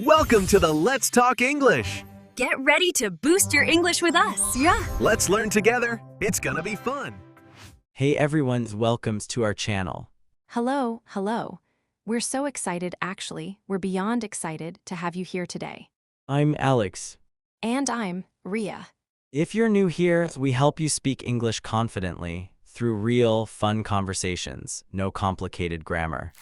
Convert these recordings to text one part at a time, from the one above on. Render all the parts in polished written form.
Welcome to the Let's Talk English. Get ready to boost your English with us, yeah? Let's learn together. It's gonna be fun. Hey everyone, welcome to our channel. Hello. We're so excited, actually. We're beyond excited to have you here today. I'm Alex. And I'm Ria. If you're new here, we help you speak English confidently through real, fun conversations, no complicated grammar.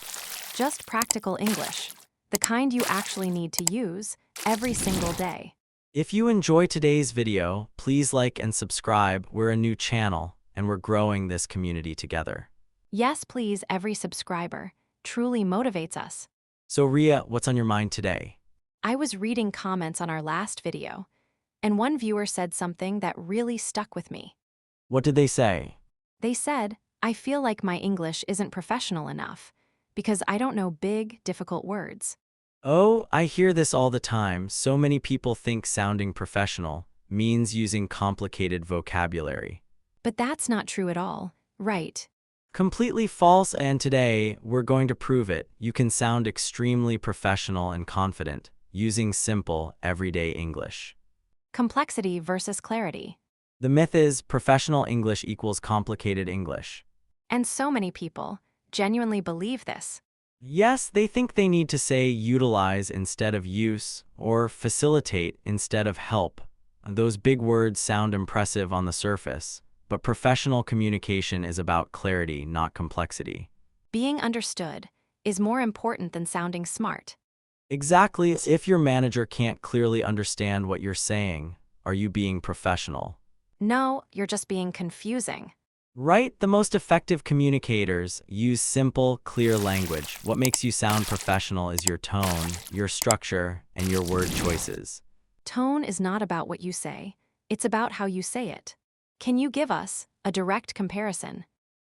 Just practical English, the kind you actually need to use every single day. If you enjoy today's video, please like and subscribe. We're a new channel, and we're growing this community together. Yes, please, every subscriber truly motivates us. So Ria, what's on your mind today? I was reading comments on our last video, and one viewer said something that really stuck with me. What did they say? They said, I feel like my English isn't professional enough because I don't know big, difficult words. Oh, I hear this all the time. So many people think sounding professional means using complicated vocabulary. But that's not true at all, right? Completely false, and today we're going to prove it. You can sound extremely professional and confident using simple, everyday English. Complexity versus clarity. The myth is professional English equals complicated English. And so many people genuinely believe this. Yes, they think they need to say utilize instead of use, or facilitate instead of help. Those big words sound impressive on the surface, but professional communication is about clarity, not complexity. Being understood is more important than sounding smart. Exactly. If your manager can't clearly understand what you're saying, are you being professional? No, you're just being confusing. Right, the most effective communicators use simple, clear language. What makes you sound professional is your tone, your structure, and your word choices. Tone is not about what you say, it's about how you say it. Can you give us a direct comparison?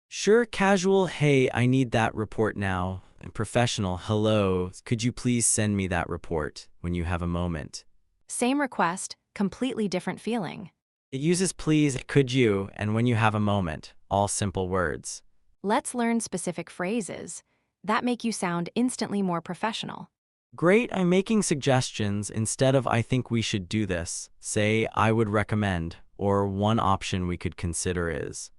Sure, casual, hey, I need that report now. And professional, hello, could you please send me that report when you have a moment? Same request, completely different feeling. It uses please, could you, and when you have a moment, all simple words. Let's learn specific phrases that make you sound instantly more professional. Great, I'm making suggestions. Instead of I think we should do this, say I would recommend, or one option we could consider is.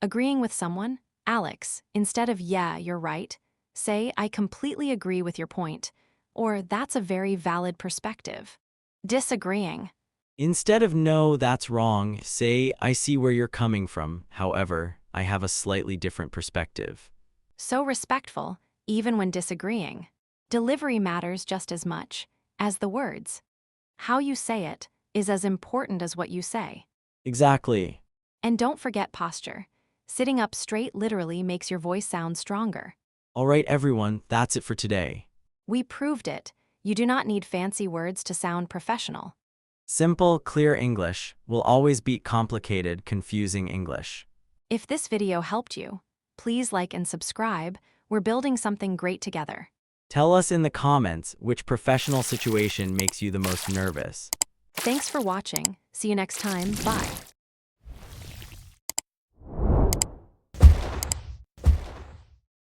Agreeing with someone, Alex, instead of yeah, you're right, say I completely agree with your point, or that's a very valid perspective. Disagreeing. Instead of no, that's wrong, say I see where you're coming from, however, I have a slightly different perspective. So respectful, even when disagreeing. Delivery matters just as much as the words. How you say it is as important as what you say. Exactly. And don't forget posture. Sitting up straight literally makes your voice sound stronger. All right, everyone, that's it for today. We proved it. You do not need fancy words to sound professional. Simple, clear English will always beat complicated, confusing English. If this video helped you, please like and subscribe. We're building something great together. Tell us in the comments which professional situation makes you the most nervous. Thanks for watching. See you next time. Bye.